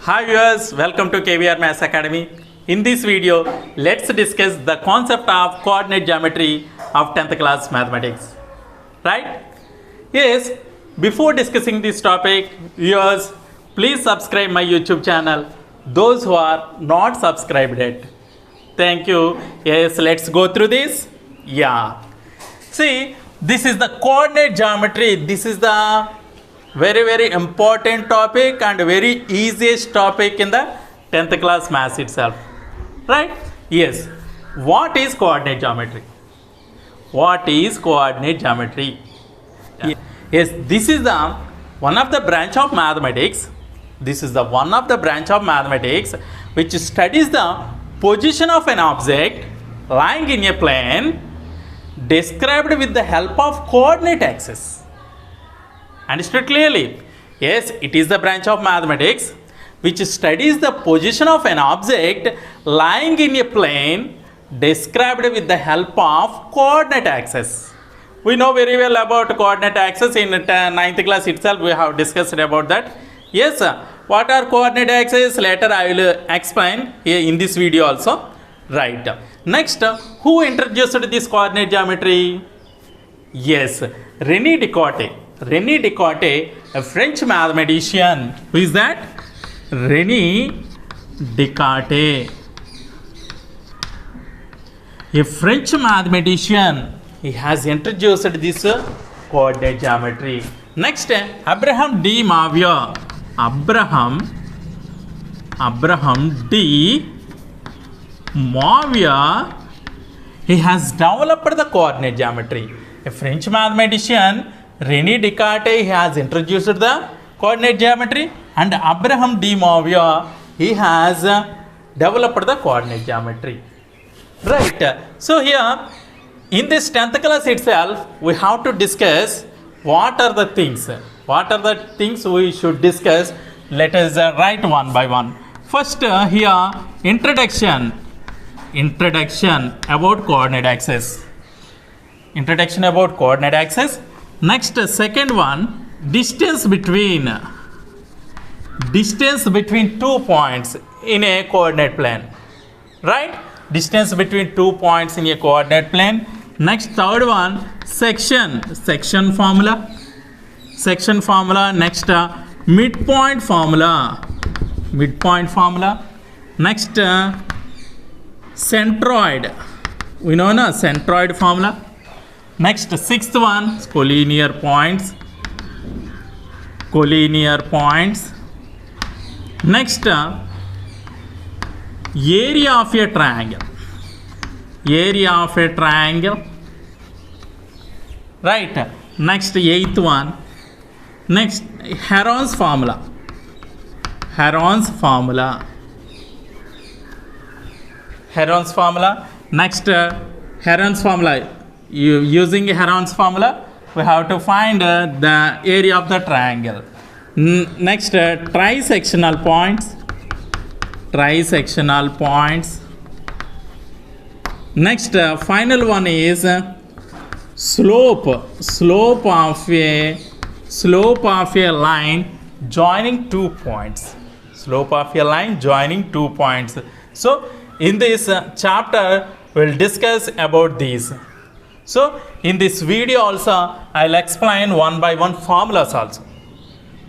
Hi viewers, welcome to KVR Maths Academy. In this video, let's discuss the concept of coordinate geometry of 10th class mathematics. Right? Yes, before discussing this topic, viewers, please subscribe my YouTube channel. Those who are not subscribed yet. Thank you. Yes, let's go through this. Yeah. See, this is the coordinate geometry. This is the very important topic and very easiest topic in the 10th class maths itself. Right? Yes. What is coordinate geometry? What is coordinate geometry? Yeah. Yes, this is the one of the branch of mathematics. This is the one of the branch of mathematics which studies the position of an object lying in a plane described with the help of coordinate axis. Understood clearly? Yes, it is the branch of mathematics which studies the position of an object lying in a plane described with the help of coordinate axis. We know very well about coordinate axis. In 9th class itself we have discussed about that. Yes, what are coordinate axes? Later I will explain here in this video also. Right. Next, who introduced this coordinate geometry? Yes, René Descartes. René Descartes, a French mathematician. Who is that? René Descartes. A French mathematician. He has introduced this coordinate geometry. Next, Abraham D. Mavia. Abraham D. Mavia. He has developed the coordinate geometry. A French mathematician, René Descartes, has introduced the coordinate geometry, and Abraham D. Mavia, he has developed the coordinate geometry. Right. So here in this 10th class itself, we have to discuss what are the things. What are the things we should discuss? Let us write one by one. First here introduction about coordinate axis. Introduction about coordinate axis. Next, second one, distance between 2 points in a coordinate plane. Right? Distance between 2 points in a coordinate plane. Next, third one, section formula. Next, midpoint formula. Next, centroid. We know na centroid formula. Next, sixth one, collinear points. Next, area of a triangle. Right. Next, eighth one. Next, Heron's formula. Next, Heron's formula. Using Heron's formula, we have to find the area of the triangle. Next, trisectional points. Next, final one is slope of a line joining 2 points. So in this chapter we'll discuss about these. So in this video also I'll explain one by one formulas also.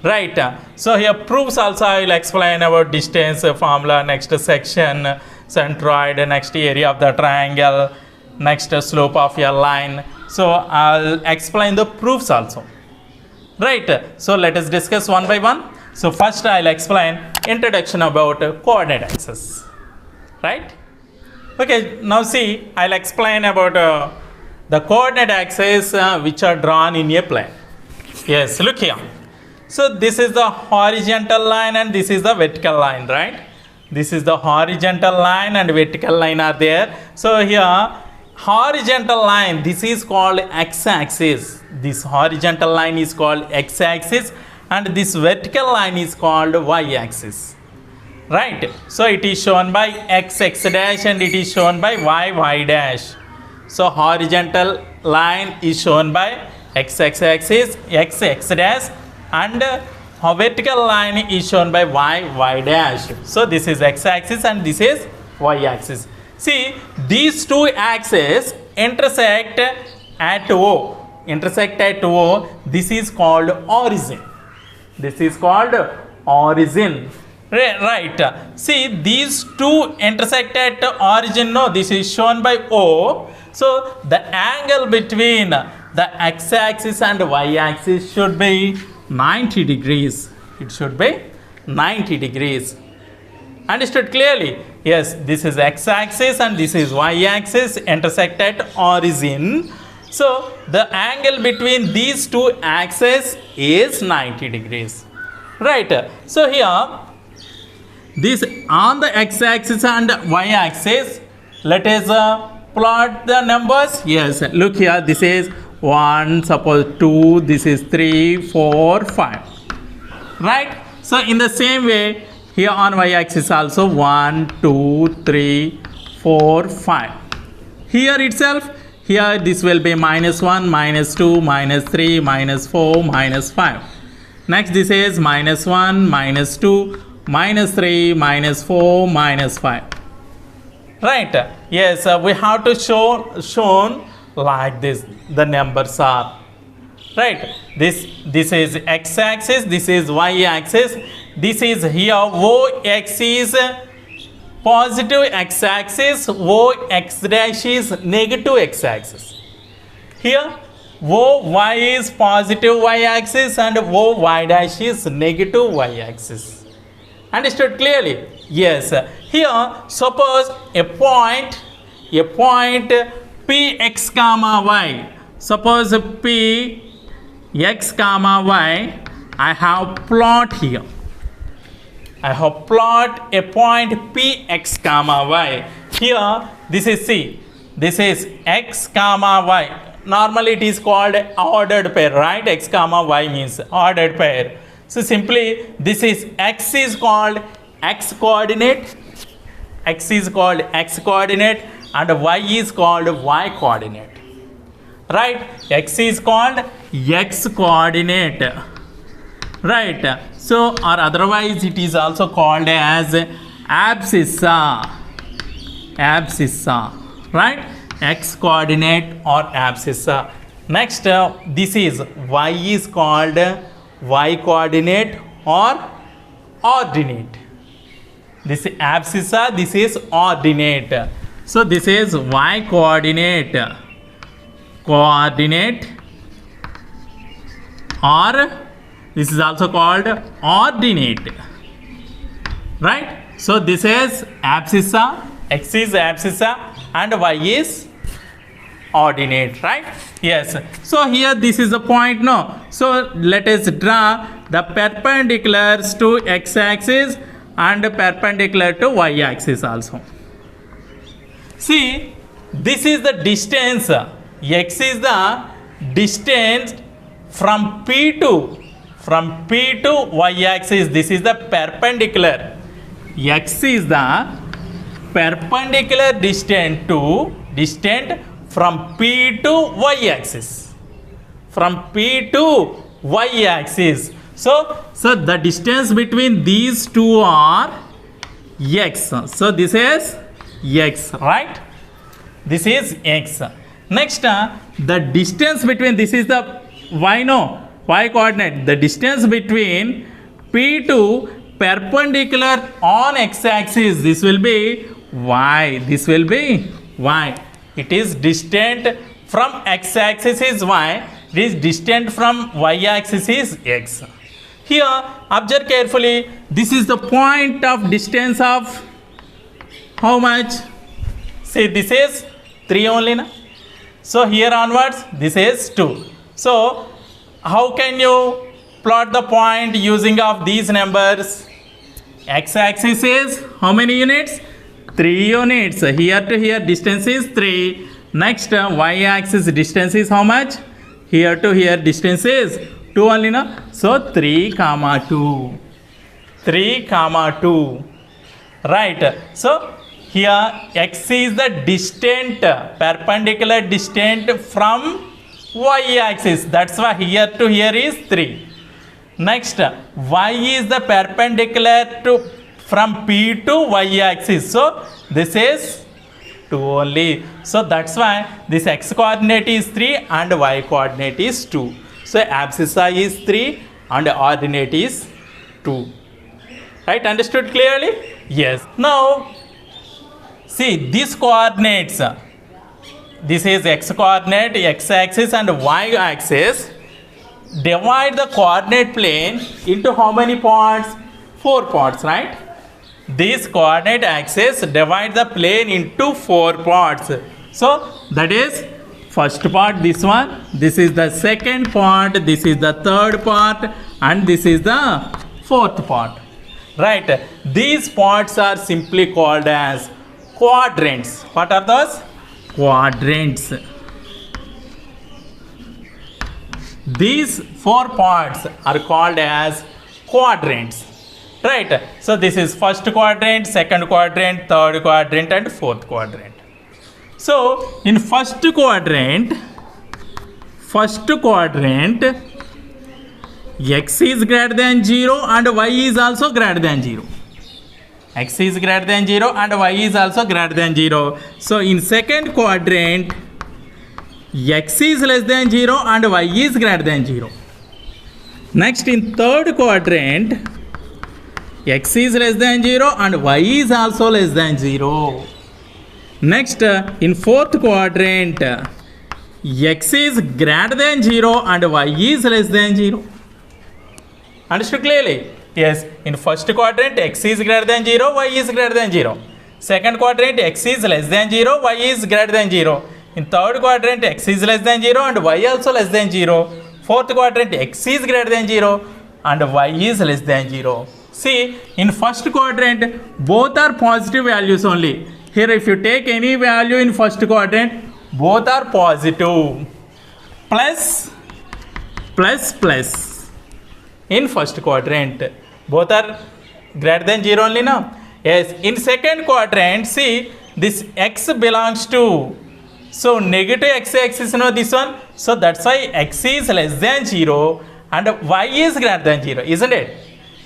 Right. So here proofs also I will explain about distance formula, next section, centroid, next area of the triangle, next slope of a line. So I'll explain the proofs also. Right. So let us discuss one by one. So first I'll explain introduction about coordinate axis. Right. Okay. Now see, I'll explain about the coordinate axes which are drawn in a plane. Yes, look here. So this is the horizontal line and this is the vertical line, right? This is the horizontal line and vertical line are there. So here horizontal line, this is called x-axis. This horizontal line is called x-axis and this vertical line is called y-axis. Right? So it is shown by x dash and it is shown by y dash. So horizontal line is shown by x axis, x dash, and a vertical line is shown by y dash. So this is x axis and this is y axis. See, these two axes intersect at O. This is called origin. This is called origin. Right. See, these two intersect at origin. No, this is shown by O. So the angle between the x-axis and y-axis should be 90 degrees. It should be 90 degrees. Understood clearly? Yes, this is x-axis and this is y-axis intersect at origin. So the angle between these two axes is 90 degrees. Right. So here, this on the x-axis and y-axis, let us plot the numbers. Yes, look here, this is 1, suppose 2, this is 3, 4, 5. Right? So in the same way, here on y-axis also 1, 2, 3, 4, 5. Here itself, here this will be -1, -2, -3, -4, -5. Next this is -1, -2, -3, -4, -5. Right? Yes, we have to shown like this. The numbers are right. This is x-axis. This is y-axis. This is here OX is positive x-axis. OX dash is negative x-axis. Here OY is positive y-axis and OY dash is negative y-axis. Understood clearly? Yes. Here, suppose a point Px comma y. Suppose Px comma y. I have plot here. I have plot a point Px comma y. Here, this is C. This is x comma y. Normally, it is called ordered pair, right? X comma y means ordered pair. So simply this is x is called x coordinate, x is called x coordinate and y is called y coordinate. Right? X is called x coordinate. Right? So or otherwise it is also called as abscissa. Abscissa. Right? X coordinate or abscissa. Next this is y is called y coordinate or ordinate. This is abscissa, this is ordinate. So this is y coordinate, or this is also called ordinate. Right? So this is abscissa, x is abscissa and y is ordinate, right? Yes. So here this is the point, no? So let us draw the perpendiculars to x-axis and perpendicular to y-axis also. See, this is the distance. X is the distance from P to y-axis. This is the perpendicular. X is the perpendicular distance from P to y-axis. From P to y-axis. So the distance between these two are x. So this is x, right? This is x. Next, the distance between, this is the y, no, y coordinate. The distance between P to perpendicular on x-axis, this will be y. This will be y. It is distant from x-axis is y. It is distant from y-axis is x. Here, observe carefully. This is the point of distance of how much? See, this is 3 only, na? So here onwards, this is 2. So how can you plot the point using of these numbers? X-axis is how many units? 3 units. Here to here distance is 3. Next, y-axis distance is how much? Here to here distance is 2 only, na? So 3, 2. 3, 2. Right. So here x is the distant, perpendicular distant from y-axis. That's why here to here is 3. Next, y is the perpendicular to from P to y axis. So this is 2 only. So that's why this x coordinate is 3 and y coordinate is 2. So abscissa is 3 and ordinate is 2. Right? Understood clearly? Yes. Now see these coordinates. This is x coordinate, x axis and y axis. Divide the coordinate plane into how many parts? 4 parts, right? This coordinate axis divide the plane into 4 parts. So that is first part, this one, this is the second part, this is the third part and this is the fourth part. Right? These parts are simply called as quadrants. What are those? Quadrants. These 4 parts are called as quadrants. Right? So this is first quadrant, second quadrant, third quadrant and fourth quadrant. So in first quadrant, x is greater than 0 and y is also greater than 0. X is greater than 0 and y is also greater than 0. So in second quadrant, x is less than 0 and y is greater than 0. Next in third quadrant, x is less than 0 and y is also less than 0. Next in fourth quadrant, x is greater than 0 and y is less than 0. Understood clearly? Yes. In first quadrant, x is greater than 0, y is greater than 0. Second quadrant, x is less than 0, y is greater than 0. In third quadrant, x is less than 0 and y also less than 0. Fourth quadrant, x is greater than 0 and y is less than 0. See, in first quadrant, both are positive values only. Here, if you take any value in first quadrant, both are positive. Plus, plus, plus. In first quadrant, both are greater than 0 only now. Yes, in second quadrant, see, this x belongs to, so negative x-axis, this one. So that's why x is less than 0 and y is greater than 0, isn't it?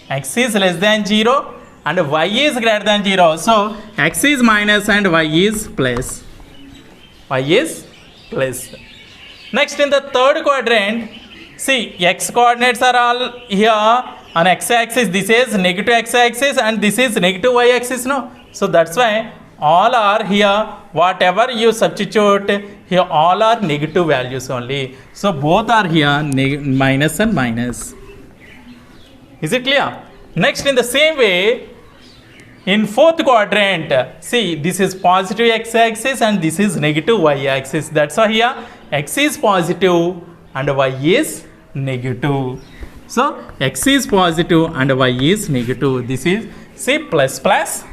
X is less than 0 and y is greater than 0. So x is minus and y is plus. Y is plus. Next in the third quadrant, see x coordinates are all here on x-axis. This is negative x-axis and this is negative y-axis. No? So that's why all are here. Whatever you substitute here, all are negative values only. So both are here minus and minus. Is it clear? Next in the same way, in fourth quadrant, see this is positive x-axis and this is negative y-axis. That's why here x is positive and y is negative. So x is positive and y is negative. This is, see, plus plus,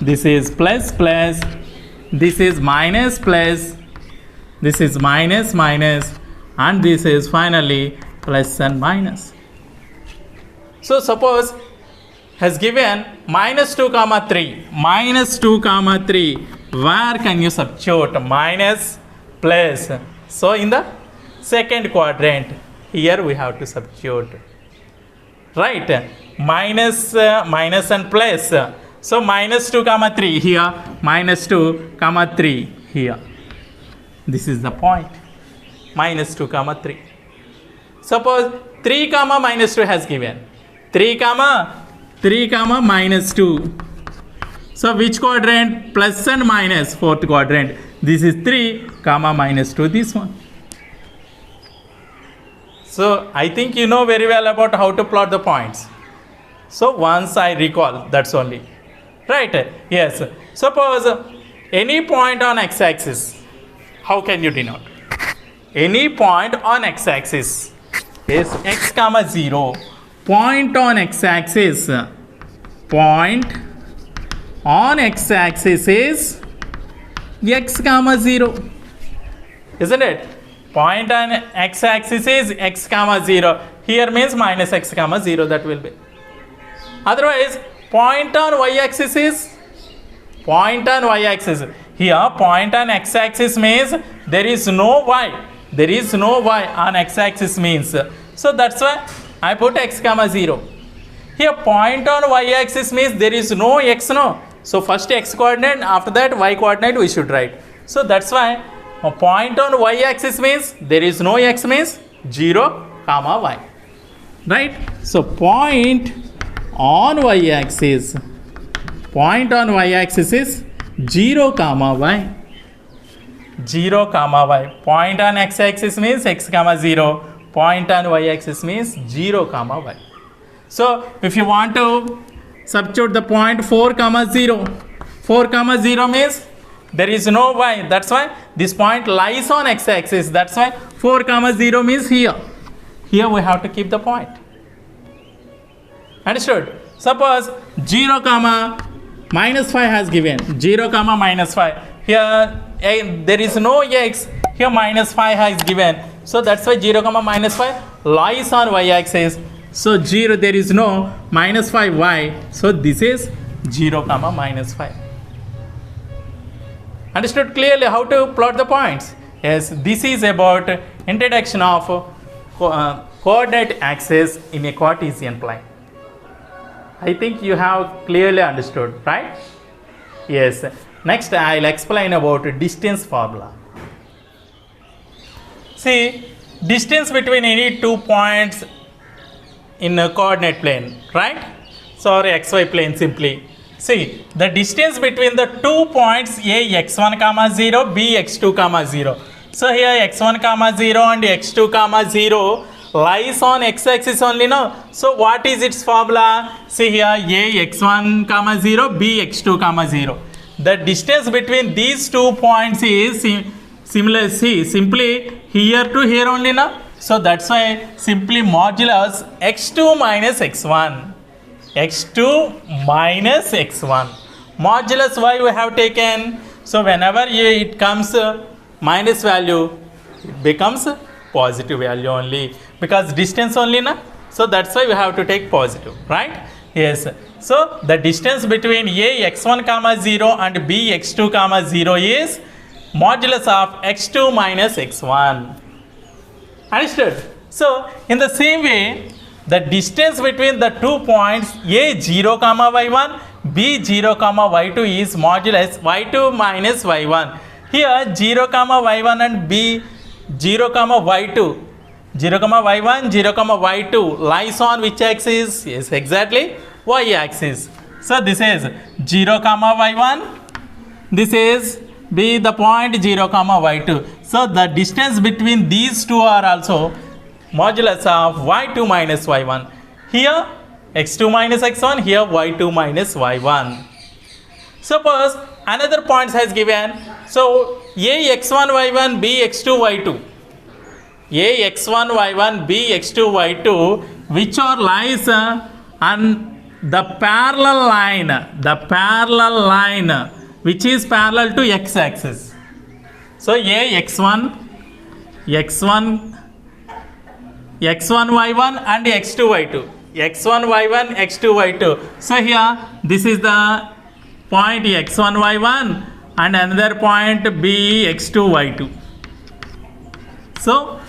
this is plus plus, this is minus plus, this is minus minus and this is finally plus and minus. So suppose has given minus 2 comma 3, minus 2 comma 3, where can you substitute minus plus? So in the second quadrant, here we have to substitute, right? Minus and plus. So minus 2 comma 3 here, minus 2 comma 3 here. This is the point, minus 2 comma 3. Suppose 3 comma minus 2 has given, 3 comma minus 2. So which quadrant? Plus and minus, fourth quadrant. This is 3 comma minus 2, this one. So I think you know very well about how to plot the points. So once I recall, that's only. Right? Yes. Suppose any point on x-axis, how can you denote? Any point on x-axis is x comma 0. Point on x-axis, point on x-axis is x comma 0, isn't it? Point on x-axis is x comma 0. Here means minus x comma 0, that will be. Otherwise, point on y-axis is point on y-axis. Here, point on x-axis means there is no y. There is no y on x-axis means. So that's why I put x comma 0. Here point on y-axis means there is no x, no. So first x coordinate, after that y coordinate we should write. So that's why a point on y-axis means there is no x means 0 comma y. Right? So point on y-axis is 0 comma y. 0 comma y. Point on x-axis means x comma 0. Point on y-axis means 0 comma y. So if you want to substitute the point 4 comma 0, 4 comma 0 means there is no y. That's why this point lies on x-axis. That's why 4 comma 0 means here. Here we have to keep the point. Understood? Suppose 0 comma minus 5 has given. 0 comma minus 5. Here there is no x. Here minus 5 has given. So that's why 0 comma minus 5 lies on y-axis. So 0 there is no minus 5y. So this is 0 comma minus 5. Understood clearly how to plot the points? Yes, this is about introduction of coordinate axis in a Cartesian plane. I think you have clearly understood, right? Yes. Next I'll explain about distance formula. See, distance between any two points in a coordinate plane, right? So xy plane simply. See, the distance between the 2 points A x1 comma 0, B x2 comma 0. So here x1 comma 0 and x2 comma 0 lies on x-axis only, no? So what is its formula? See here A x1 comma 0, B x2 comma 0. The distance between these 2 points is similar, see, simply here to here only, no? So that's why simply modulus x2 minus x1. x2 minus x1. Modulus y we have taken. So whenever it comes minus value, it becomes positive value only. Because distance only, na? So that's why we have to take positive, right? Yes. So the distance between A x1 comma 0 and B x2 comma 0 is modulus of x2 minus x1. Understood? So in the same way, the distance between the 2 points A 0 comma y1, B 0 comma y2 is modulus y2 minus y1. Here 0 comma y1 and B 0 comma y2. 0 comma y1, 0 comma y2 lies on which axis? Yes, exactly y-axis. So this is 0 comma y1. This is be the point 0 comma y2. So the distance between these two are also modulus of y2 minus y1. Here x2 minus x1, here y2 minus y1. Suppose another point has given. So A x1 y1, B x2 y2. A x1 y1, B x2 y2, which are lies on the parallel line which is parallel to x-axis. So A x1 y1 and x2 y2. x1 y1, x2 y2. So here this is the point x1 y1 and another point B x2 y2. So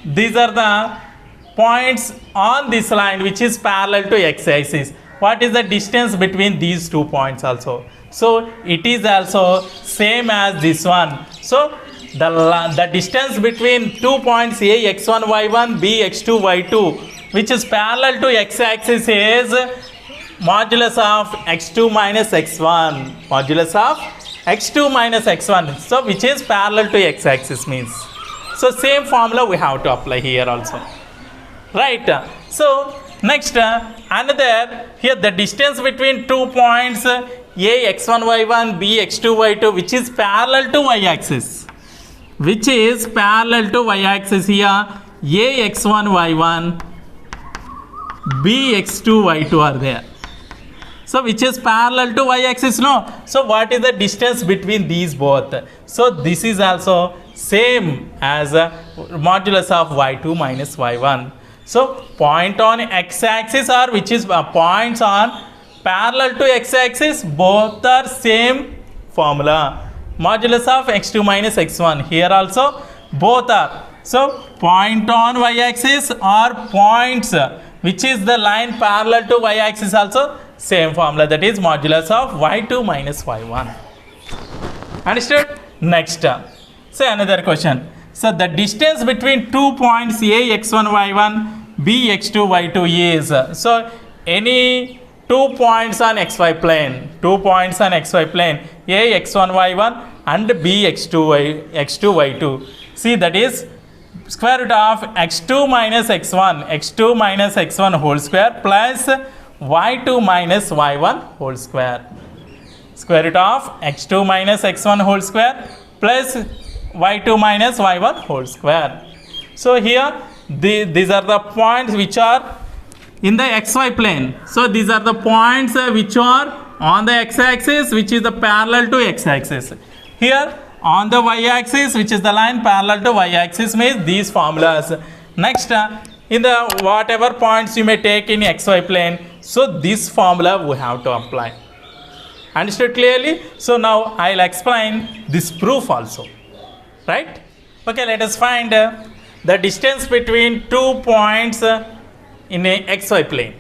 these are the points on this line which is parallel to x-axis. What is the distance between these 2 points also? So it is also same as this one. So the distance between 2 points A x1 y1, B x2 y2 which is parallel to x-axis is modulus of x2 minus x1. Modulus of x2 minus x1. So which is parallel to x-axis means. So same formula we have to apply here also. Right. So next another here the distance between 2 points A x1 y1, B x2 y2 which is parallel to y-axis. Which is parallel to y-axis here A x1 y1, B x2 y2 are there. So which is parallel to y-axis, no? So what is the distance between these both? So this is also same as modulus of y2 minus y1. So point on x-axis or which is points on parallel to x-axis, both are same formula. Modulus of x2 minus x1. Here also both are So point on y-axis or points which is the line parallel to y-axis also same formula, that is modulus of y2 minus y1. Understood? Next, say another question. So the distance between 2 points A x1 y1 B x2 y2 is, so any 2 points on xy plane, 2 points on xy plane, A x1 y1 and B x2 y2. See, that is square root of x2 minus x1 whole square plus y2 minus y1 whole square. Square root of x2 minus x1 whole square plus y2 minus y1 whole square. So here these are the points which are in the xy plane. So these are the points which are on the x-axis, which is the parallel to x-axis. Here on the y-axis, which is the line parallel to y-axis, means these formulas. Next, in the whatever points you may take in xy plane, so this formula we have to apply. Understood clearly? So now I'll explain this proof also. Right? Okay, let us find the distance between 2 points in a xy plane.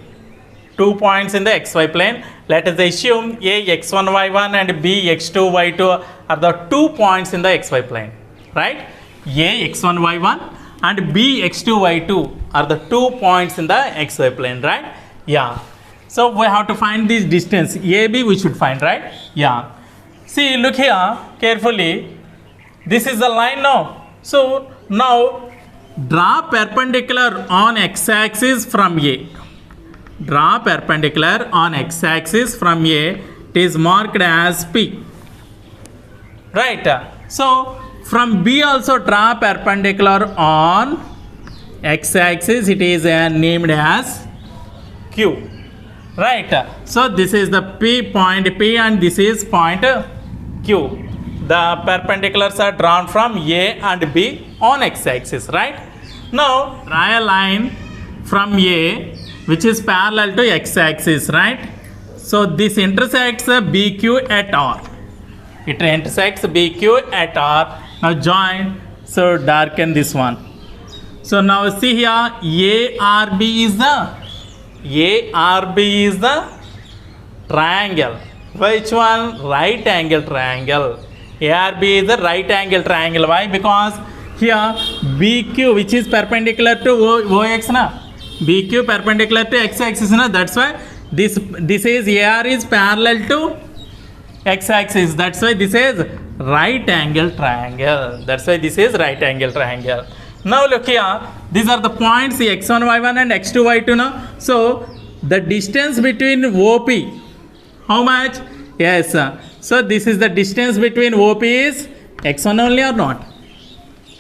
2 points in the xy plane. Let us assume A x1 y1 and B x2 y2 are the 2 points in the xy plane. Right? A x1 y1 and B x2 y2 are the 2 points in the xy plane. Right? Yeah. So we have to find this distance. AB we should find. Right? Yeah. See, look here carefully. This is the line now. So now draw perpendicular on x-axis from A. Draw perpendicular on x-axis from A. It is marked as P. Right. So from B also draw perpendicular on x-axis. It is named as Q. Right. So this is the point P and this is point Q. The perpendiculars are drawn from A and B on x-axis. Right. Now draw a line from A which is parallel to x-axis. Right. So this intersects BQ at R. It intersects BQ at R. Now join. So darken this one. So now see here ARB is the triangle. Which one? Right angle triangle. ARB is the right angle triangle. Why? Because here BQ which is perpendicular to OX na. BQ perpendicular to x-axis na. That's why this is AR is parallel to x-axis. That's why this is right angle triangle. That's why this is right angle triangle. Now look here. These are the points x1 y1 and x2 y2 now. So the distance between OP, how much? Yes. So this is the distance between OP is x1 only or not?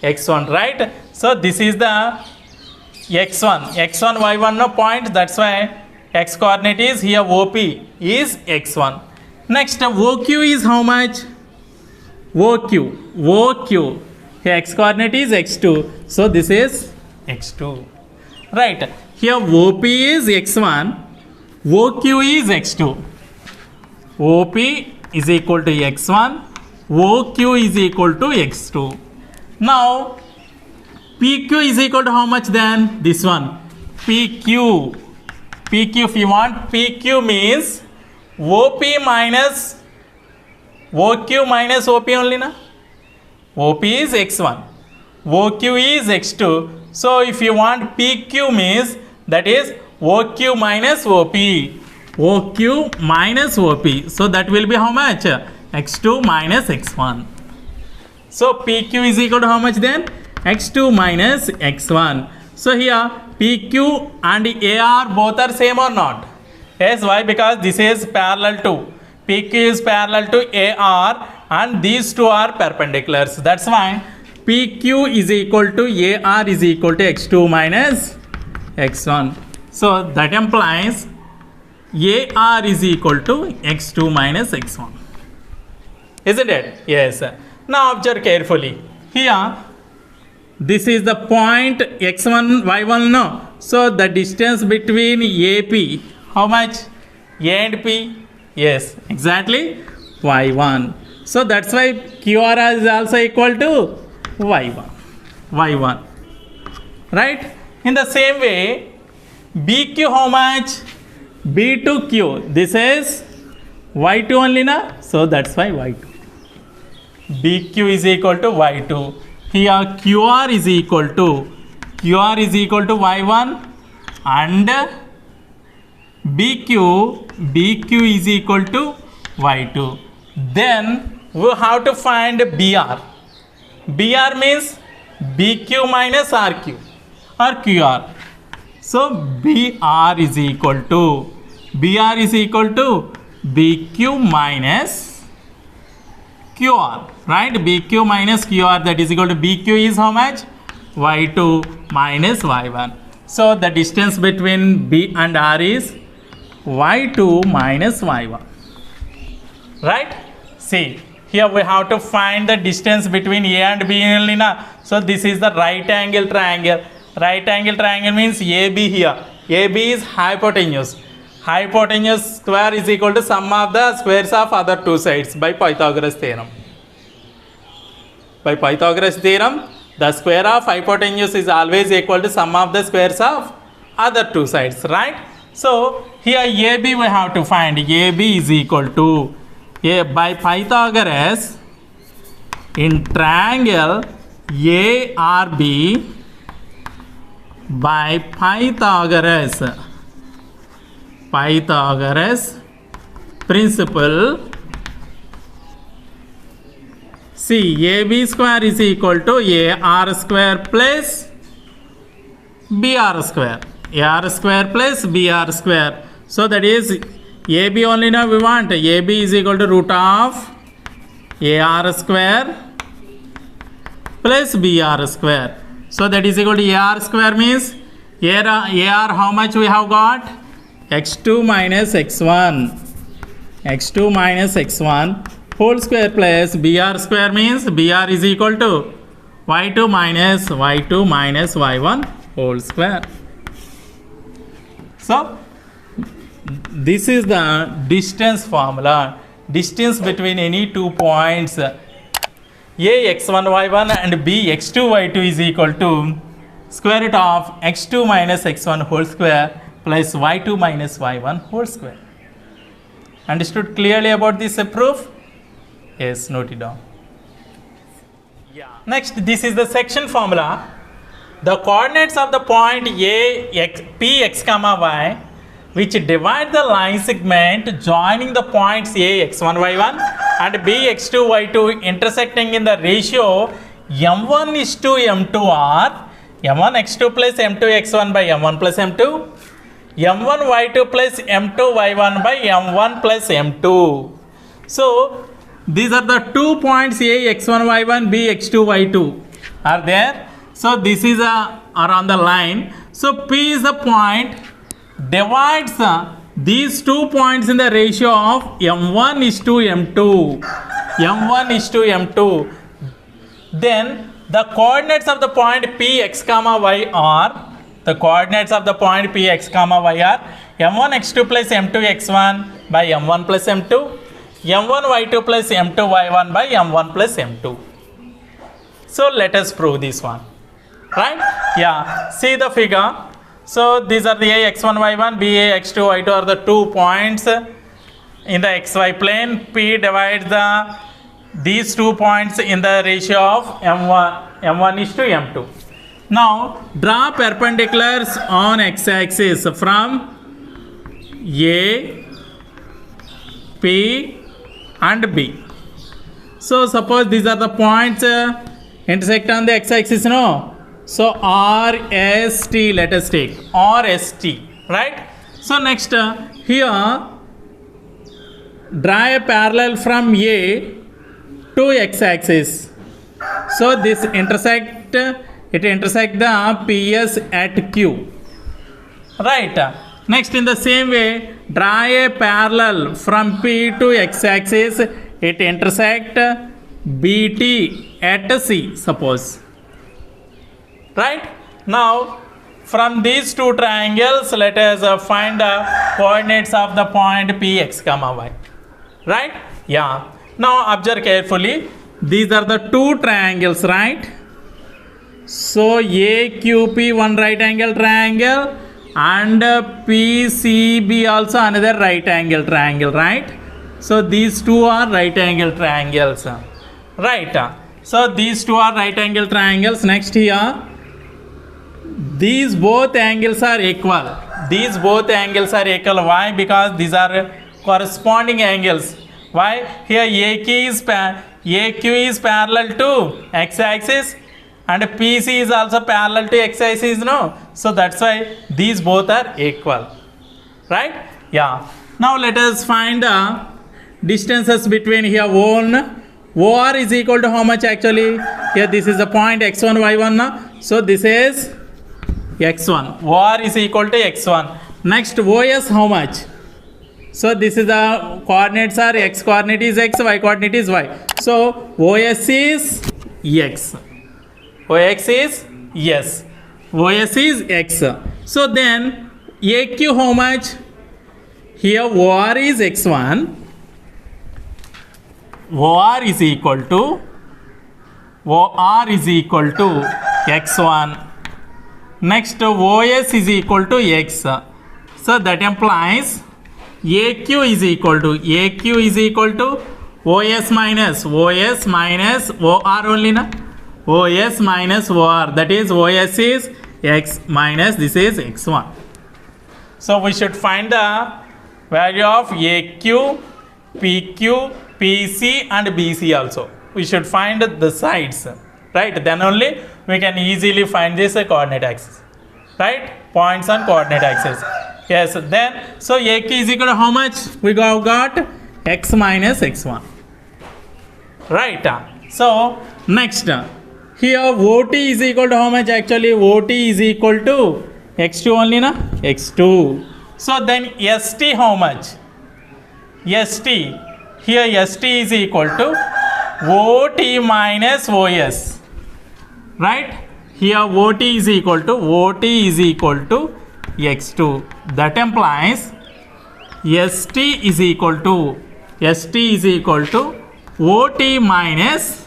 X1, right? So this is the x1 y1 no point. That's why x coordinate is here OP is x1. Next OQ is how much? OQ. Here x coordinate is x2. So this is x2. Right. Here OP is x1. OQ is x2. OP is equal to x1. OQ is equal to x2. Now PQ is equal to how much then? This one. PQ if you want, PQ means OP minus OQ minus OP only na. OP is x1. OQ is x2. So if you want PQ means that is OQ minus OP. OQ minus OP. So that will be how much? X2 minus x1. So PQ is equal to how much then? X2 minus x1. So here PQ and AR both are same or not? Yes, why? Because this is parallel to PQ is parallel to AR and these two are perpendiculars. That's why PQ is equal to AR is equal to x2 minus x1. So that implies AR is equal to x2 minus x1. Isn't it? Yes. Now observe carefully. Here this is the point x1 y1 no. So the distance between AP, how much? A and P? Yes, exactly y1. So that's why QR is also equal to y1. right? In the same way, BQ how much? B to Q. This is Y2 only na? So that's why Y2. BQ is equal to Y2. Here QR is equal to Y1 and BQ is equal to Y2. Then we have to find BR. BR means BQ minus RQ or QR. So BR is equal to BQ minus QR, right? BQ minus QR, that is equal to BQ is how much? Y2 minus Y1. So the distance between B and R is Y2 minus Y1, right? See, here we have to find the distance between A and B only na. So this is the right angle triangle. Right angle triangle means AB here. AB is hypotenuse. Hypotenuse square is equal to sum of the squares of other two sides by Pythagoras theorem. By Pythagoras theorem, the square of hypotenuse is always equal to sum of the squares of other two sides, right? So here AB we have to find. AB is equal to by Pythagoras in triangle ARB by Pythagoras principle. See, AB square is equal to AR square plus BR square. AR square plus BR square. So that is AB only now we want. AB is equal to root of AR square plus BR square. So that is equal to AR square means AR how much we have got? X2 minus X1. X2 minus X1 whole square plus BR square means BR is equal to Y2 minus Y1 whole square. So this is the distance formula. Distance between any 2 points A x1 y1 and B x2 y2 is equal to square root of x2 minus x1 whole square plus y2 minus y1 whole square. Understood clearly about this proof? Yes, note it down. Next, this is the section formula. The coordinates of the point Px comma y which divide the line segment joining the points A x1 y1 and B x2 y2 intersecting in the ratio m1 is to m2 are m1 x2 plus m2 x1 by m1 plus m2, m1 y2 plus m2 y1 by m1 plus m2. So these are the 2 points A x1 y1 B x2 y2 are there. So this is are on the line. So P is the point divides these 2 points in the ratio of m1 is to m2. m1 is to m2. Then the coordinates of the point Px comma y are m1 x2 plus m2 x1 by m1 plus m2, m1 y2 plus m2 y1 by m1 plus m2. So let us prove this one, right? Yeah, see the figure. So these are the A x1 y1, B A x2 y2 are the 2 points in the xy plane. P divides these 2 points in the ratio of m1 is to m2. Now draw perpendiculars on x-axis from A, P and B. So suppose these are the points intersect on the x-axis, no? So RST, let us take RST, right? So next here draw a parallel from A to x-axis. So this intersect the PS at Q, right? Next, in the same way, draw a parallel from P to x-axis. It intersect BT at C, suppose. Right? Now, from these two triangles, let us find the coordinates of the point Px comma y. Right? Yeah. Now, observe carefully. These are the two triangles, right? So AQP one right angle triangle and PCB also another right angle triangle, right? So these two are right angle triangles, right? So these two are right angle triangles. Next here, these both angles are equal. These both angles are equal. Why? Because these are corresponding angles. Why? Here AQ is parallel to x-axis and PC is also parallel to x-axis, no? So that's why these both are equal, right? Yeah. Now let us find the distances between here O1. OR is equal to how much actually? Here this is the point x1, y1. No? So this is x1. OR is equal to x1. Next OS how much? So this is the coordinates are x coordinate is x, y coordinate is y. So OS is x. OX is yes. OS is x. So then AQ how much? Here OR is x1. OR is equal to x1. Next OS is equal to x. So that implies AQ is equal to OS minus OR only, na? OS minus OR, that is OS is x minus this is x1. So we should find the value of AQ, PQ, PC and BC also. We should find the sides, right? Then only we can easily find this coordinate axis, right? Points on coordinate axis. Yes, then so AQ is equal to how much? We got x minus x1, right? So next here OT is equal to how much actually? OT is equal to x2 only, na? x2. So then ST how much? ST, here ST is equal to OT minus OS, right? Here OT is equal to x2. That implies ST is equal to OT minus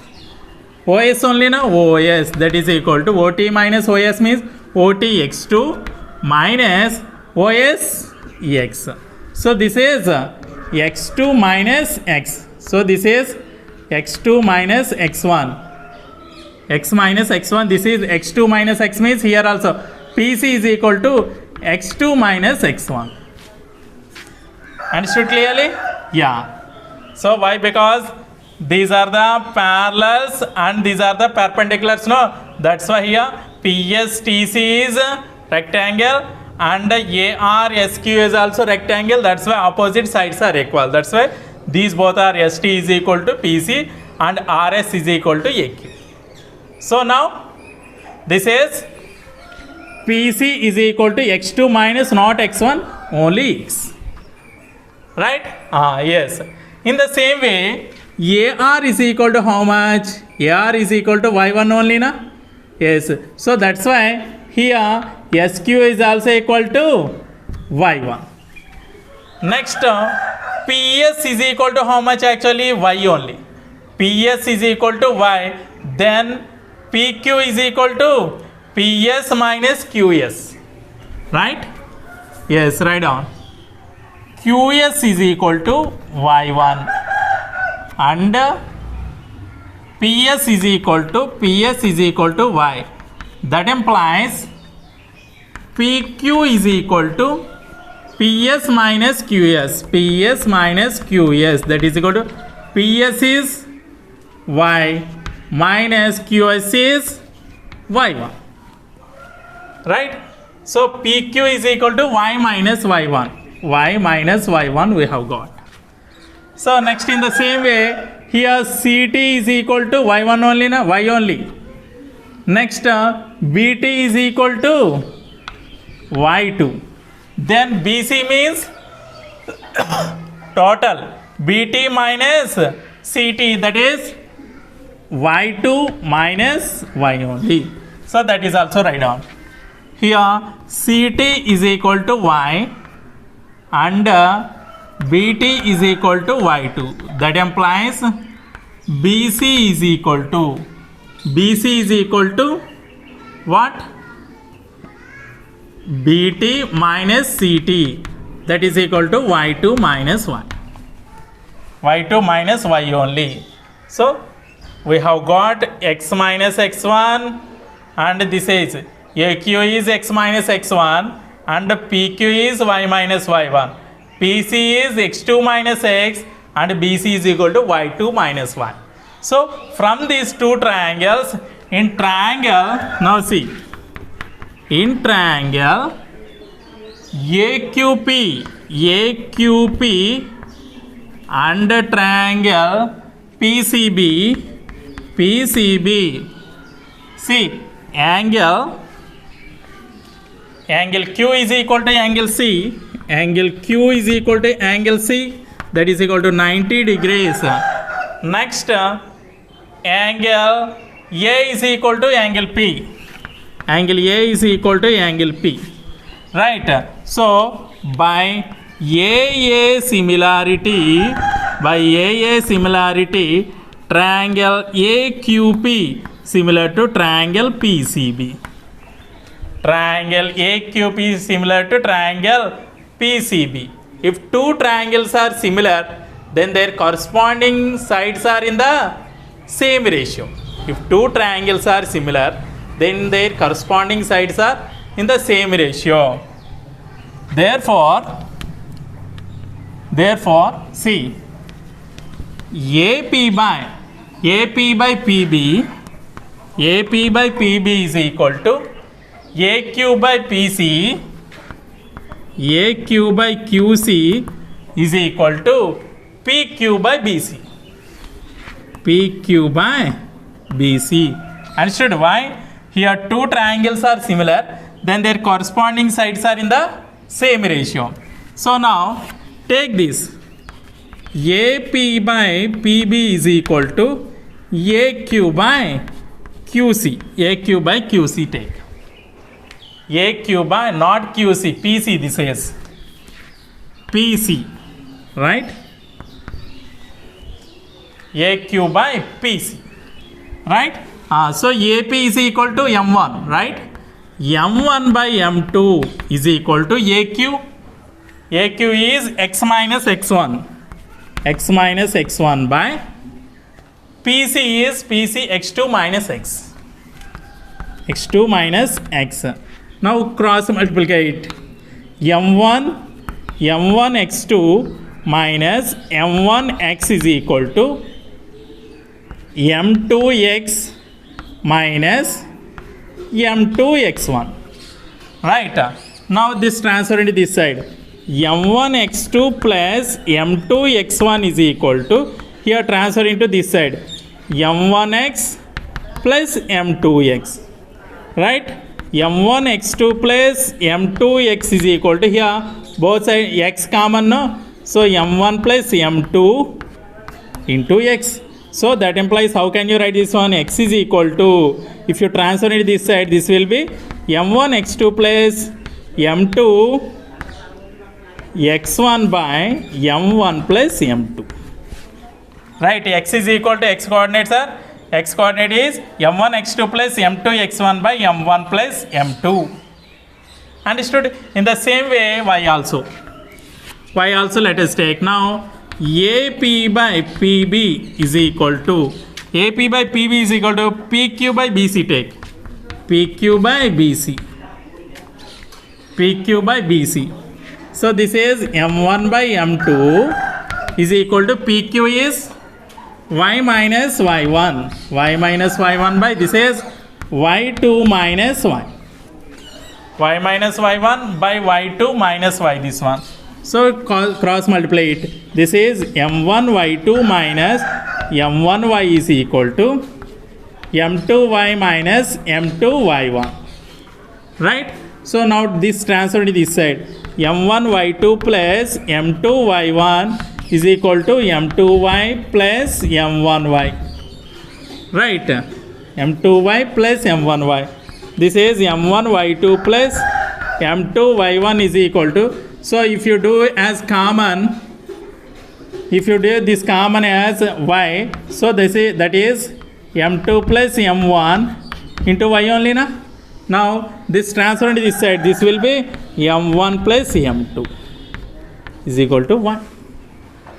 OS only, na? OS, that is equal to OT minus OS means OT x2 minus OS x. So this is x2 minus x. So this is x2 minus x1. X minus x1, this is x2 minus x means here also PC is equal to x2 minus x1. Understood clearly? Yeah. So why? Because these are the parallels and these are the perpendiculars, no? That's why here PSTC is rectangle and ARSQ is also rectangle. That's why opposite sides are equal. That's why these both are ST is equal to PC and RS is equal to AQ. So now this is PC is equal to x2 minus not x1, only x, right? Yes. In the same way AR is equal to how much? AR is equal to y1 only, na? Yes. So that's why here SQ is also equal to y1. Next PS is equal to how much actually? Y only. PS is equal to y. Then PQ is equal to PS minus QS, right? Yes, write down. QS is equal to y1 and PS is equal to y. That implies PQ is equal to PS minus QS. PS minus QS, that is equal to PS is y minus QS is y1, right? So PQ is equal to y minus y1. Y minus y1 we have got. So next in the same way here CT is equal to y1 only, na? Y only. Next BT is equal to y2. Then BC means total BT minus CT, that is y2 minus y only. So that is also write down. Here CT is equal to y and BT is equal to y2. That implies BC is equal to what? BT minus CT, that is equal to y2 minus y. y2 minus y only. So we have got x minus x1, and this is AQ is x minus x1 and PQ is y minus y1. PC is x2 minus x and BC is equal to y2 minus y. So from these two triangles, in triangle, now see, in triangle AQP and triangle PCB, see, angle Q is equal to angle C, angle Q is equal to angle C, that is equal to 90 degrees. Next, angle A is equal to angle P, angle A is equal to angle P, right? So by AA similarity, triangle AQP similar to triangle PCB. Triangle AQP is similar to triangle PCB. If two triangles are similar, then their corresponding sides are in the same ratio. If two triangles are similar, then their corresponding sides are in the same ratio. Therefore, see, AP by PB is equal to AQ by PC, AQ by QC is equal to PQ by BC. PQ by BC. Understood why? Here two triangles are similar, then their corresponding sides are in the same ratio. So now take this, AP by PB is equal to AQ by QC. AQ by QC take. AQ by not QC, PC this is. PC, right? AQ by PC, right? So AP is equal to M1, right? M1 by M2 is equal to AQ. AQ is x minus x1. X minus x1 by PC is x2 minus x. x2 minus x. Now cross multiplicate. M1 x2 minus M1x is equal to M2x minus M2x1, right? Now this transfer into this side. M1x2 plus M2x1 is equal to, here transfer into this side, M1x plus M2x, right? M1x2 plus M2x is equal to, here both sides x common, no? So M1 plus M2 into x. So that implies, how can you write this one? X is equal to, if you transfer it this side, this will be M1 x2 plus M2 x1 by M1 plus M2. Right, x is equal to x coordinates are, x coordinate is M1 x2 plus M2 x1 by M1 plus M2. Understood? In the same way, y also let us take now. AP by PB is equal to, AP by PB is equal to PQ by BC take. PQ by BC. PQ by BC. So this is M1 by M2 is equal to PQ is y minus y1. Y minus y1 by, this is y2 minus y. Y minus y1 by y2 minus y, this one. So cross multiply it. This is M1 y2 minus M1 y is equal to M2 y minus M2 y1. Right? So now this transfer to this side. M1 y2 plus M2 y1 is equal to M2 y plus M1 y. Right? M2 y plus M1 y. This is M1 y2 plus M2 y1 is equal to, so if you do as common, if you do this common as y, so this is, that is M2 plus M1 into y only, na? Now this transfer to this side, this will be m1 plus m2 is equal to 1.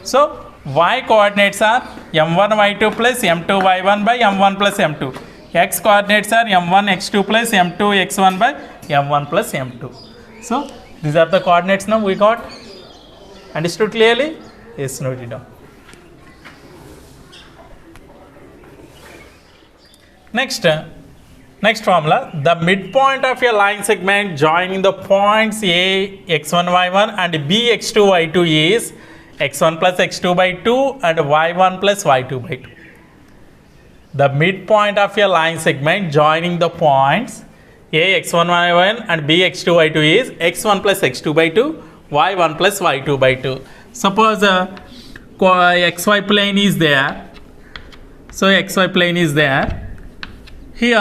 So y coordinates are m1 y2 plus m2 y1 by m1 plus m2. X coordinates are m1 x2 plus m2 x1 by m1 plus m2. So these are the coordinates now we got. Understood clearly? Yes, note it down. Next formula, the midpoint of a line segment joining the points A x1 y1 and B x2 y2 is x1 plus x2 by 2 and y1 plus y2 by 2. The midpoint of a line segment joining the points A x1 y1 and B x2 y2 is x1 plus x2 by 2, y1 plus y2 by 2. Suppose xy plane is there. So xy plane is there. Here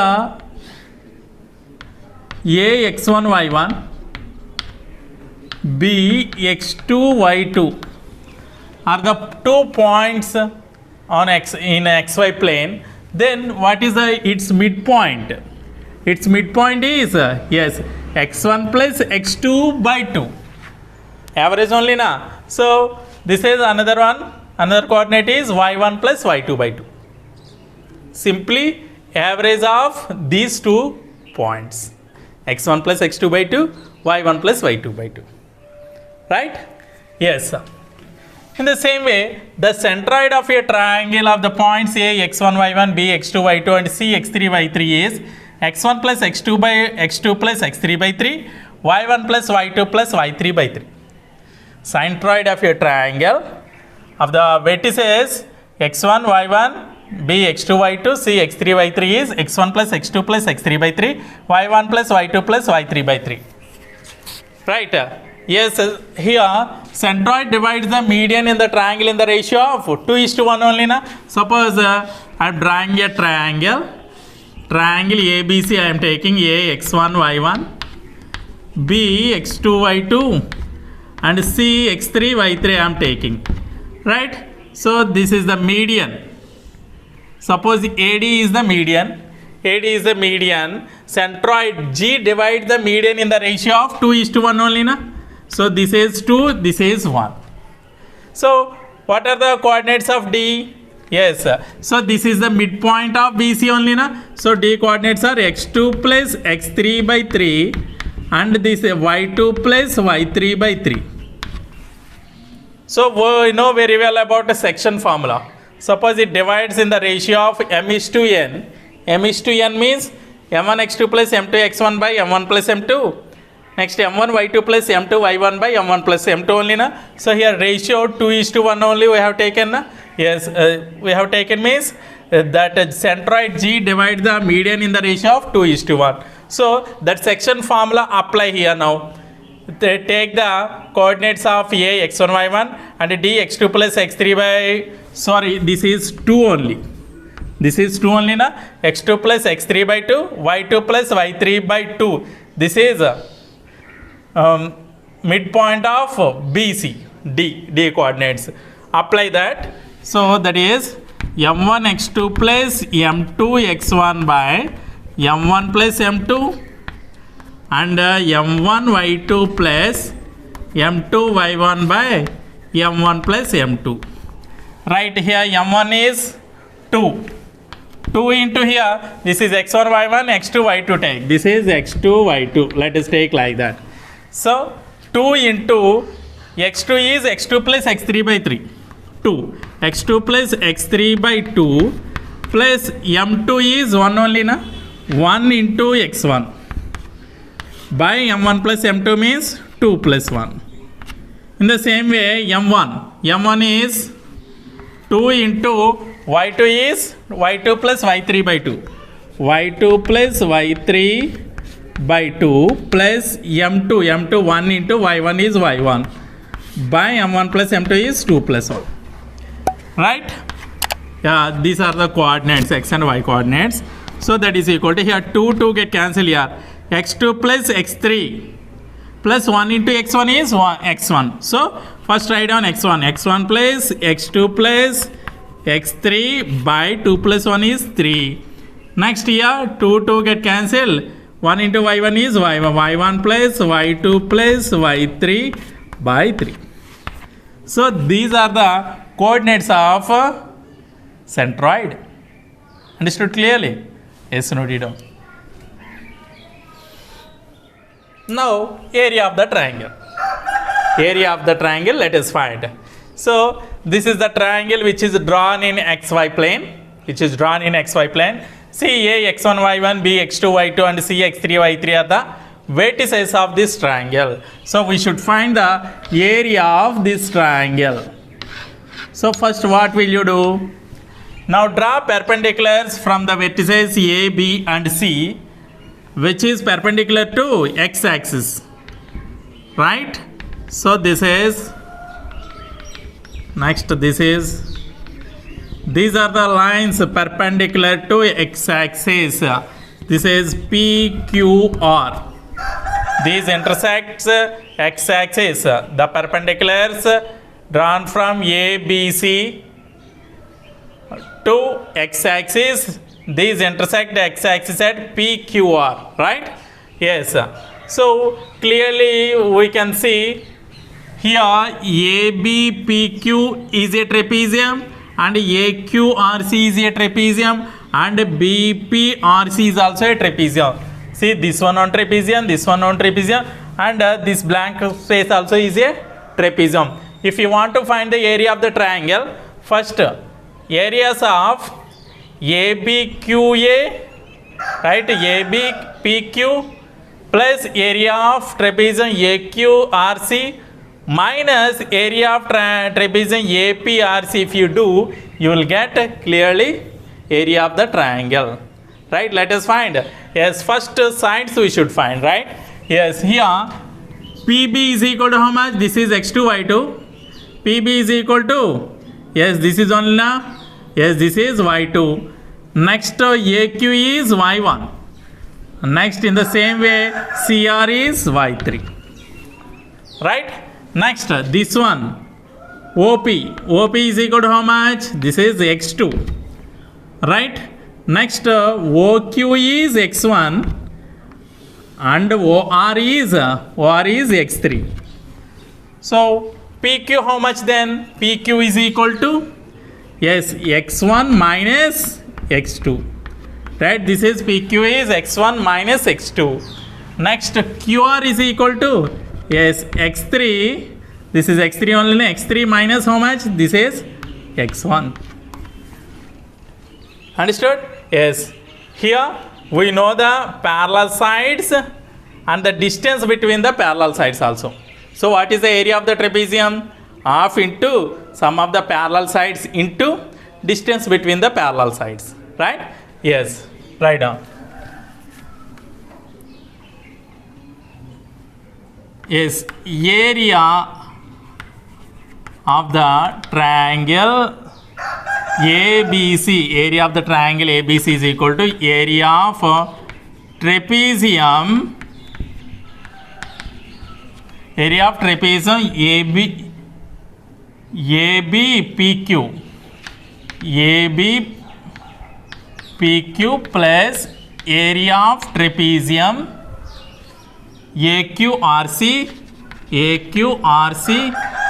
A x1 y1, B x2 y2 are the 2 points on in xy plane. Then what is its midpoint? Its midpoint is yes, x1 plus x2 by 2. Average only na. So this is another one. Another coordinate is y1 plus y2 by 2. Simply average of these 2 points, x1 plus x2 by 2, y1 plus y2 by 2. Right? Yes. In the same way, the centroid of a triangle of the points A x1 y1, B x2 y2 and C x3 y3 is x1 plus x2 by x2 plus x3 by 3, y1 plus y2 plus y3 by 3. Centroid of a triangle of the vertices x1 y1, B x2 y2, C x3 y3 is x1 plus x2 plus x3 by 3, y1 plus y2 plus y3 by 3. Right? Yes, here centroid divides the median in the triangle in the ratio of 2:1 only. Na? Suppose I am drawing a triangle ABC. I am taking A x1 y1, B x2 y2 and C x3 y3 I am taking. Right? So this is the median. Suppose AD is the median. AD is the median. Centroid G divides the median in the ratio of 2:1 only. Na? So this is 2, this is 1. So what are the coordinates of D? Yes. So this is the midpoint of BC only. Na? So D coordinates are x2 plus x3 by 3 and this y2 plus y3 by 3. So we know very well about the section formula. Suppose it divides in the ratio of m is to n. M is to n means m1 x2 plus m2 x1 by m1 plus m2. Next m1 y2 plus m2 y1 by m1 plus m2 only. Na? So here ratio 2:1 only we have taken. Na? Yes, we have taken means that centroid G divides the median in the ratio of 2:1. So that section formula apply here now. They take the coordinates of A x1 y1 and D x2 plus x3 by, sorry, this is 2 only. This is 2 only, na? X2 plus x3 by 2, y2 plus y3 by 2. This is midpoint of BC, D coordinates. Apply that. So that is m1 x2 plus m2 x1 by m1 plus m2 and m1 y2 plus m2 y1 by m1 plus m2. Right, here m1 is 2. 2 into here, this is x1 y1, x2 y2 take. This is x2 y2. Let us take like that. So 2 into x2 is x2 plus x3 by 3. 2. x2 plus x3 by 2 plus m2 is 1 only, na? 1 into x1 by m1 plus m2 means 2 plus 1. In the same way, m1 is 2 into y2 is y2 plus y3 by 2. y2 plus y3 by 2 plus m2 1 into y1 is y1 by m1 plus m2 is 2 plus 1. Right? Yeah, these are the coordinates, x and y coordinates. So that is equal to here 2 get cancelled here. x2 plus x3 plus 1 into x1 is x1. So first write down x1 plus x2 plus x3 by 2 plus 1 is 3. Next here 2 get cancelled. 1 into y1 is y1, y1 plus y2 plus y3 by 3. So these are the coordinates of centroid. Understood clearly? Yes, note it down. Now area of the triangle. Area of the triangle, let us find. So this is the triangle which is drawn in xy plane. See A x1 y1, B x2 y2 and C x3 y3 are the vertices of this triangle. So we should find the area of this triangle. So first what will you do? Now draw perpendiculars from the vertices A, B and C, which is perpendicular to x-axis, right? So this is, next this is, these are the lines perpendicular to x-axis. This is PQR. These intersects x-axis. The perpendiculars drawn from ABC to x-axis. These intersect x-axis at PQR, right? Yes. So clearly we can see here ABPQ is a trapezium and AQRC is a trapezium and BPRC is also a trapezium. See this one on trapezium, this one on trapezium, and this blank space also is a trapezium. If you want to find the area of the triangle, first areas of ABQA, right, ABPQ plus area of trapezium AQRC minus area of trapezium APRC. If you do, you will get clearly area of the triangle, right? Let us find. Yes, first sides we should find, right? Yes, here PB is equal to how much? This is x2 y2. PB is equal to, yes, this is only now, yes, this is y2. Next AQ is y1. Next in the same way CR is y3, right? Next this one OP is equal to how much? This is x2, right? Next OQ is x1 and OR is x3. So PQ how much then? PQ is equal to, yes, x1 minus x2, right? This is PQ is x1 minus x2. Next QR is equal to, yes, x3. This is x3 only. X3 minus how much? This is x1. Understood? Yes. Here we know the parallel sides and the distance between the parallel sides also. So what is the area of the trapezium? Half into sum of the parallel sides into distance between the parallel sides, right? Yes. Write down. Is area of the triangle ABC. Area of the triangle ABC is equal to area of trapezium. Area of trapezium ABPQ. ABPQ plus area of trapezium AQRC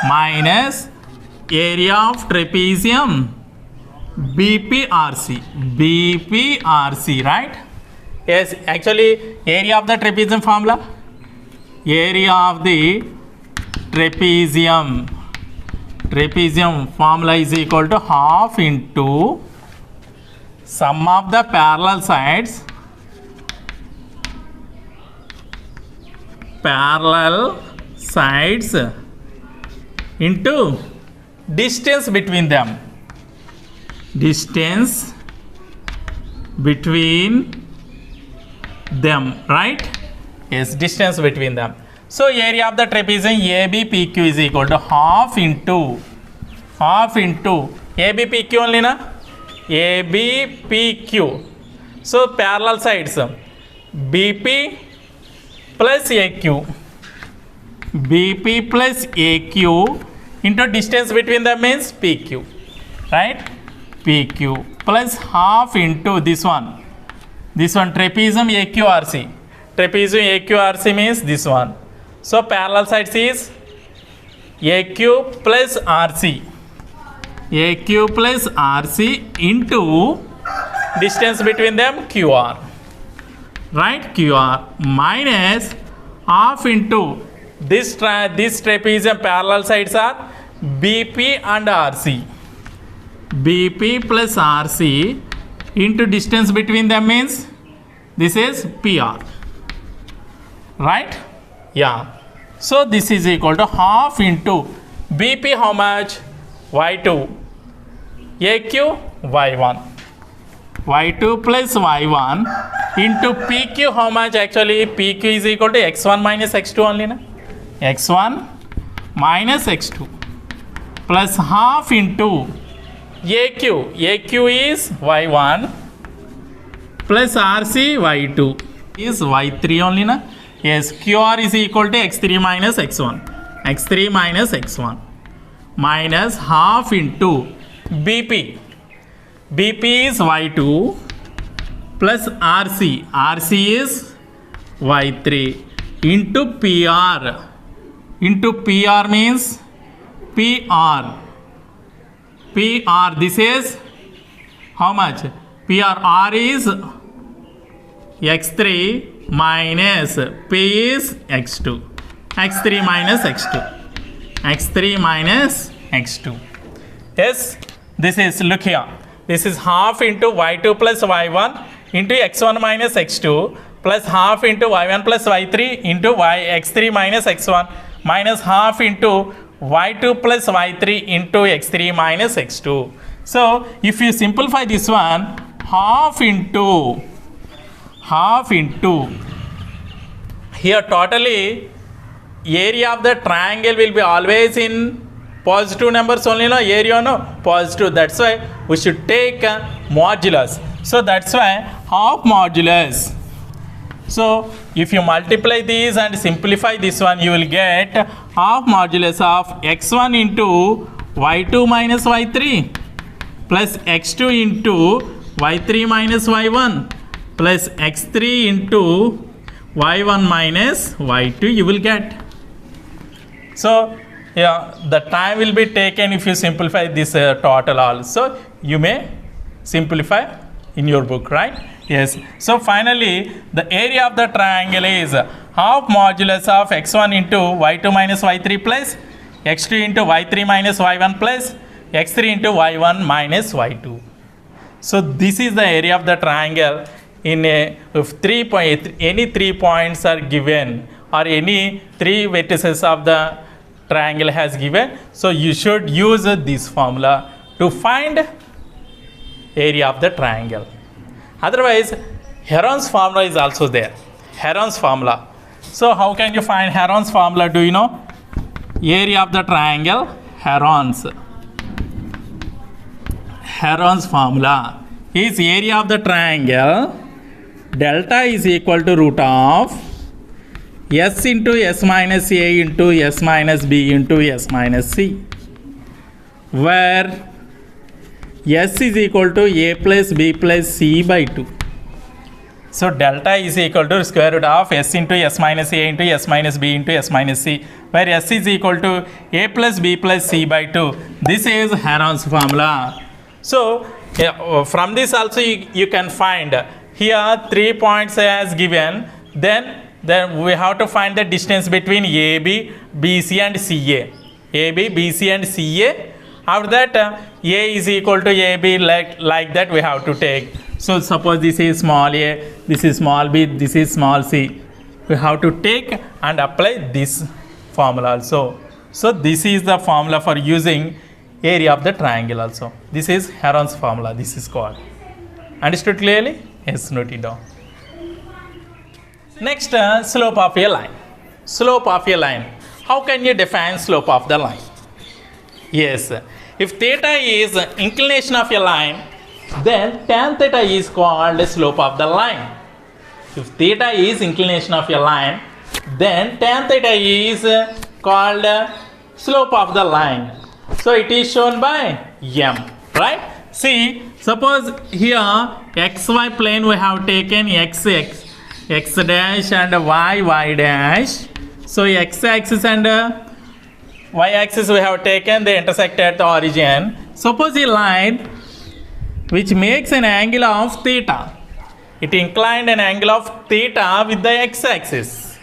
minus area of trapezium BPRC, right? Yes, actually area of the trapezium formula, area of the trapezium formula is equal to half into sum of the parallel sides into distance between them. Distance between them, right? Yes, distance between them. So area of the trapezium ABPQ is equal to half into ABPQ only na? ABPQ. So parallel sides BP plus AQ. BP plus AQ into distance between them means PQ, right? PQ plus half into this one trapezium AQRC. trapezium AQRC means this one. So parallel sides is AQ plus RC. AQ plus RC into distance between them QR. Right? QR minus half into this trapezium parallel sides are BP and RC. BP plus RC into distance between them means this is PR. Right? Yeah. So this is equal to half into BP how much? Y2. AQ Y1. Y2 plus Y1 into PQ how much actually? PQ is equal to X1 minus X2 only na? X1 minus X2 plus half into AQ. AQ is Y1 plus RC Y2 is Y3 only na? Yes, QR is equal to X3 minus X1. X3 minus X1 minus half into BP. BP is Y2 plus RC. RC is Y3 into PR. Into PR means PR. PR, this is how much? PR, R is X3 minus P is X2. X3 minus X2. X3 minus X2. Yes, this is, look here. This is half into Y2 plus Y1 into X1 minus X2 plus half into Y1 plus Y3 into X3 minus X1 minus half into Y2 plus Y3 into X3 minus X2. So if you simplify this one, half into here totally area of the triangle will be always in positive numbers only, no? Area no positive. That's why we should take modulus. So that's why half modulus. So if you multiply these and simplify this one, you will get half modulus of x1 into y2 minus y3 plus x2 into y3 minus y1 plus x3 into y1 minus y2 you will get. So yeah, the time will be taken if you simplify this total also. You may simplify in your book, right? Yes. So finally, the area of the triangle is half modulus of x1 into y2 minus y3 plus x2 into y3 minus y1 plus x3 into y1 minus y2. So this is the area of the triangle. In a, if any 3 points are given or any 3 vertices of the triangle has given, so you should use this formula to find area of the triangle. Otherwise, Heron's formula is also there. Heron's formula. So how can you find Heron's formula? Do you know? Area of the triangle, Heron's formula is area of the triangle delta is equal to root of s into s minus a into s minus b into s minus c, where s is equal to a plus b plus c by 2. So delta is equal to square root of s into s minus a into s minus b into s minus c, where s is equal to a plus b plus c by 2. This is Heron's formula. So from this also you can find here 3 points as given. Then we have to find the distance between AB, BC and CA. AB, BC and CA. After that A is equal to AB, like that we have to take. So suppose this is small a, this is small b, this is small c. We have to take and apply this formula also. So this is the formula for using area of the triangle also. This is Heron's formula. This is called. Understood clearly? Yes, note it down. Next, slope of a line. Slope of a line. How can you define slope of the line? Yes, if theta is inclination of a line, then tan theta is called slope of the line. If theta is inclination of a line, then tan theta is called slope of the line. So it is shown by m, right? See, suppose here xy plane we have taken xx. x dash and y dash. So x axis and y axis we have taken, they intersect at the origin. Suppose a line which makes an angle of theta. It inclined an angle of theta with the x axis.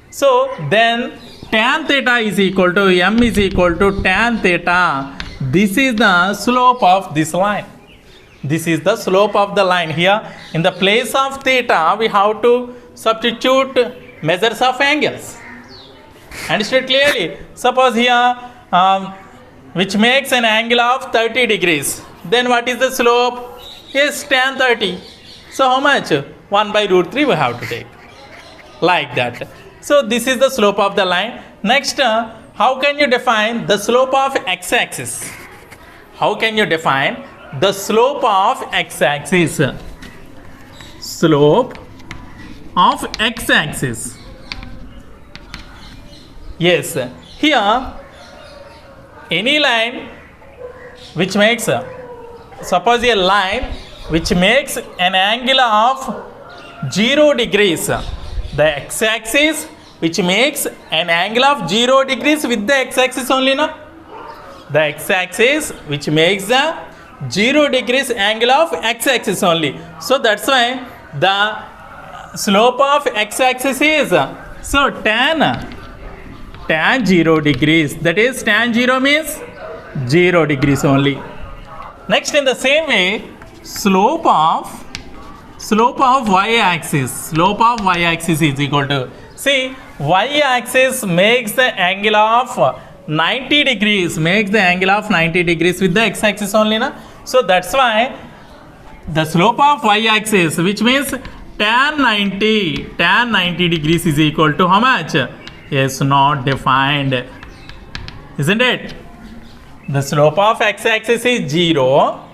So then tan theta is equal to m is equal to tan theta. This is the slope of this line. This is the slope of the line. Here in the place of theta we have to substitute measures of angles. Understood clearly? Suppose here which makes an angle of 30 degrees. Then what is the slope? Yes, tan 30. So how much? 1 by root 3 we have to take. Like that. So this is the slope of the line. Next, how can you define the slope of x-axis? How can you define the slope of x-axis? Slope of x-axis. Yes, here any line which makes, suppose a line which makes an angle of 0 degrees. The x-axis which makes an angle of 0 degrees with the x-axis only, no? The x-axis which makes the 0 degrees angle of x-axis only. So that's why the slope of x-axis is, so tan 0 degrees. That is tan 0 means 0 degrees only. Next, in the same way, slope of y-axis. Slope of y-axis is equal to, see, y-axis makes the angle of 90 degrees. Makes the angle of 90 degrees with the x-axis only, na? So that's why the slope of y-axis, which means tan 90 degrees is equal to how much? Yes, not defined. Isn't it? The slope of x-axis is 0.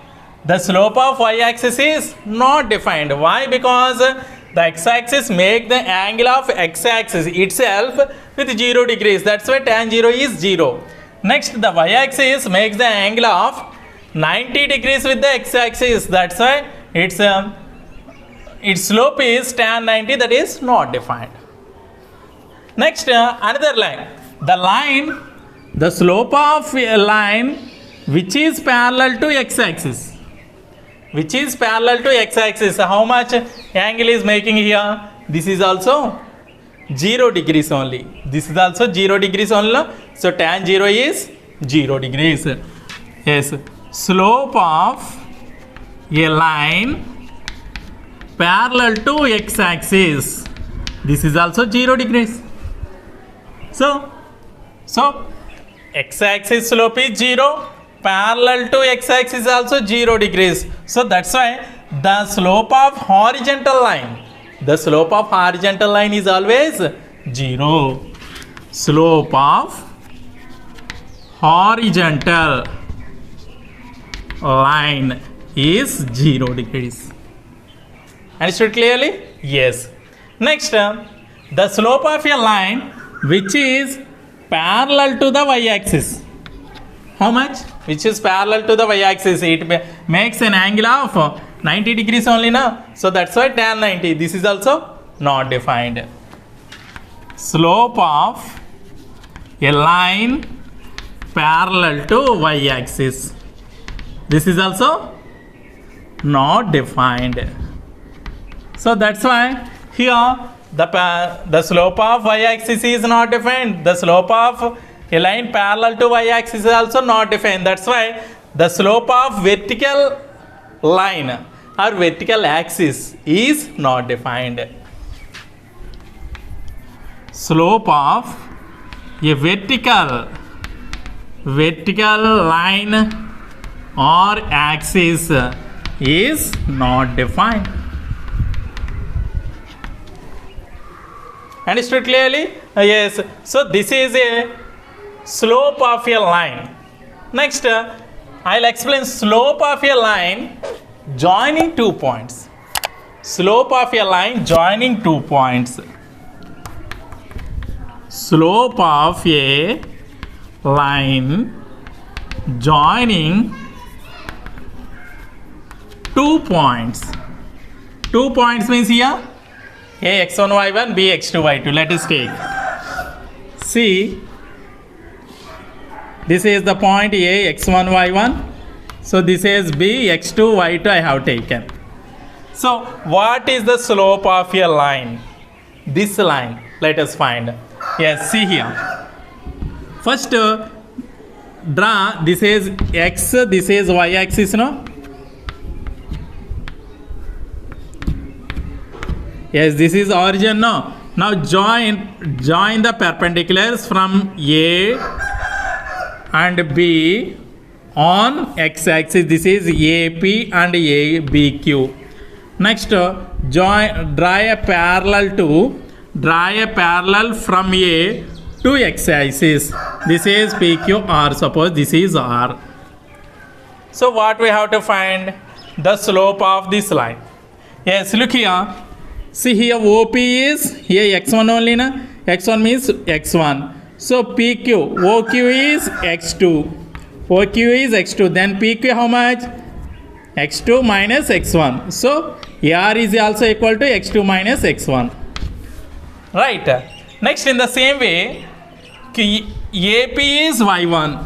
The slope of y-axis is not defined. Why? Because the x-axis make the angle of x-axis itself with 0 degrees. That's why tan 0 is 0. Next, the y-axis makes the angle of 90 degrees with the x-axis. That's why its slope is tan 90, that is not defined. Next, another line. The slope of a line which is parallel to x-axis. Which is parallel to x-axis. How much angle is making here? This is also 0 degrees only. This is also 0 degrees only. So tan 0 is 0 degrees. Yes. Slope of a line parallel to x-axis. This is also 0 degrees. So x-axis slope is 0, parallel to x-axis also 0 degrees. So that's why the slope of horizontal line is always 0. Slope of horizontal line is 0 degrees. Understood clearly? Yes. Next, the slope of a line which is parallel to the y-axis. How much? Which is parallel to the y-axis. It makes an angle of 90 degrees only now. So that's why tan 90. This is also not defined. Slope of a line parallel to y-axis. This is also not defined. So that's why here the slope of y-axis is not defined. The slope of a line parallel to y-axis is also not defined. That's why the slope of vertical line or vertical axis is not defined. Slope of a vertical line or axis is not defined. Understood clearly? Yes. So this is a slope of a line. Next, I'll explain slope of a line joining 2 points. Slope of a line joining 2 points. Slope of a line joining 2 points. 2 points means here A x1 y1, B x2 y2. Let us take. See, this is the point A x1 y1. So this is B x2 y2 I have taken. So what is the slope of a line? This line. Let us find. Yes, see here. First, draw. This is x. This is y axis. No. Yes, this is origin. No. Now join the perpendiculars from A and B on x axis. This is AP and ABQ. Next, draw a parallel from A to x axis. This is PQR. Suppose this is R. So what we have to find? The slope of this line. Yes, look here. See here, OP is here x1 only, na? X1 means x1. So PQ, OQ is x2. OQ is x2. Then PQ how much? X2 minus x1. So AR is also equal to x2 minus x1. Right. Next, in the same way, AP is y1.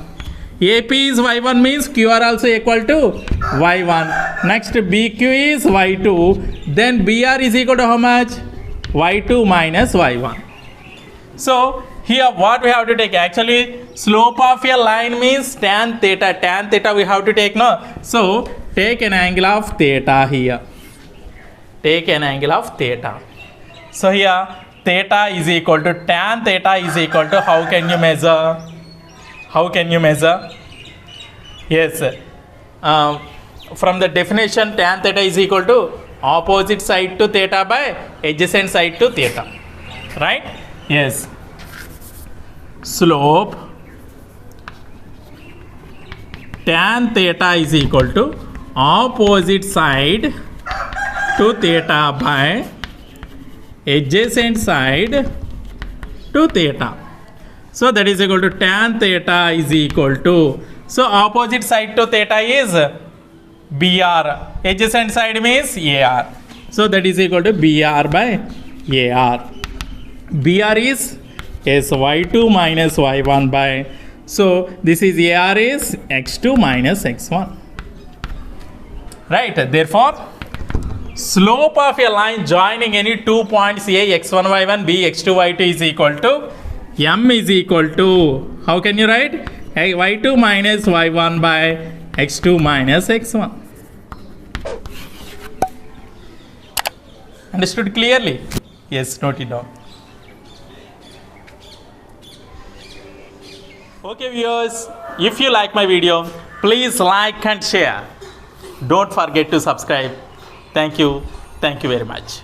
AP is y1 means QR also equal to y1. Next, BQ is y2. Then BR is equal to how much? y2 minus y1. So here what we have to take? Actually, slope of a line means tan theta. Tan theta we have to take, no? So take an angle of theta here. Take an angle of theta. So here theta is equal to tan theta is equal to, how can you measure? How can you measure? Yes, from the definition, tan theta is equal to opposite side to theta by adjacent side to theta. Right? Yes. Slope tan theta is equal to opposite side to theta by adjacent side to theta. So that is equal to tan theta is equal to, so opposite side to theta is BR, adjacent side means AR. So that is equal to BR by AR. BR is y2 minus y1 by, so this is AR is x2 minus x1. Right, therefore slope of a line joining any 2 points A x1 y1 B x2 y2 is equal to M is equal to, how can you write? y2 minus y1 by x2 minus x1. Understood clearly? Yes, note it down. Okay viewers, if you like my video, please like and share. Don't forget to subscribe. Thank you very much.